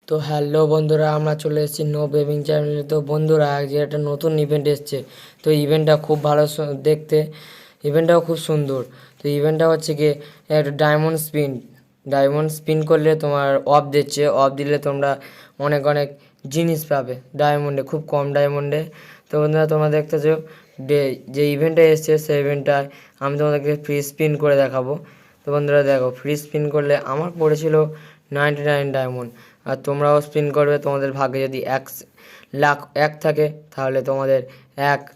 তো হ্যালো বন্ধুরা, আমরা চলে এসেছি নো বেবিং চ্যানেলে। তো বন্ধুরা, আজকে একটা নতুন ইভেন্ট এসছে। তো ইভেন্টটা খুব ভালো দেখতে, ইভেন্টটাও খুব সুন্দর। তো ইভেন্টটা হচ্ছে কি, একটা ডায়মন্ড স্পিন করলে তোমার অফ দিচ্ছে। অফ দিলে তোমরা অনেক অনেক জিনিস পাবে ডায়মন্ডে, খুব কম ডায়মন্ডে। তো বন্ধুরা, তোমরা দেখতেছো যে ইভেন্টটা এসছে, সেই ইভেন্টটায় আমি তোমাদেরকে ফ্রি স্পিন করে দেখাবো। তো বন্ধুরা দেখো, ফ্রি স্পিন করলে আমার পড়েছিল 99 ডায়মন্ড। আর তোমরাও স্পিন করবে, তোমাদের ভাগ্যে যদি 1,00,000 থাকে তাহলে তোমাদের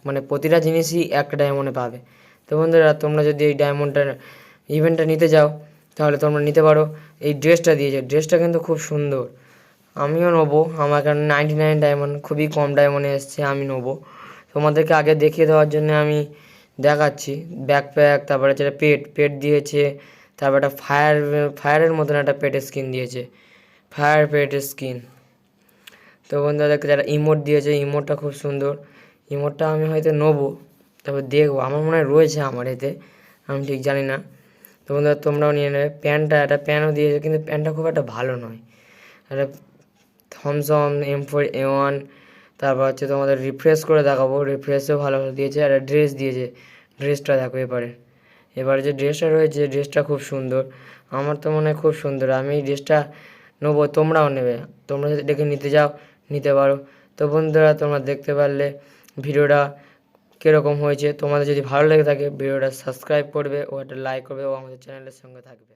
মানে প্রতিটা জিনিসই 1 ডায়মন্ডে পাবে। তো বন্ধুরা, তোমরা যদি এই ইভেন্টটা নিতে যাও তাহলে তোমরা নিতে পারো। এই ড্রেসটা দিয়েছে, ড্রেসটা কিন্তু খুব সুন্দর। আমিও নেবো, আমার কারণ 99 ডায়মন্ড, খুবই কম ডায়মন্ডে এসছে, আমি নেবো। তোমাদেরকে আগে দেখিয়ে দেওয়ার জন্য আমি দেখাচ্ছি। ব্যাকপ্যাক, তারপরে হচ্ছে পেট দিয়েছে, তারপর একটা ফায়ারের মতন একটা পেটের স্কিন দিয়েছে, ফায়ার পেটের স্কিন। তো বন্ধুরা দেখতে, যারা ইমোট দিয়েছে, ইমোটটা খুব সুন্দর। ইমোটটা আমি হয়তো নেবো, তারপর দেখবো, আমার মনে হয় রয়েছে আমার এতে, আমি ঠিক জানি না। তো বন্ধুরা, তোমরাও নিয়ে নেবে। একটা প্যানও দিয়েছে, কিন্তু প্যানটা খুব একটা ভালো নয়। একটা থমসম M4A1, তারপর হচ্ছে তোমাদের রিফ্রেশ করে দেখাবো, রিফ্রেশও ভালো দিয়েছে। আর একটা ড্রেস দিয়েছে, ড্রেসটা দেখো। এবারে যে ড্রেসটা রয়েছে, ড্রেসটা খুব সুন্দর। আমার তো মনে হয় খুব সুন্দর, আমি এই ড্রেসটা নেবো, তোমরাও নেবে। তোমরা যদি দেখে নিতে যাও, নিতে পারো। তো বন্ধুরা, তোমরা দেখতে পারলে ভিডিওটা কীরকম হয়েছে। তোমাদের যদি ভালো লেগে থাকে, ভিডিওটা সাবস্ক্রাইব করবে ও একটা লাইক করবে ও আমাদের চ্যানেলের সঙ্গে থাকবে।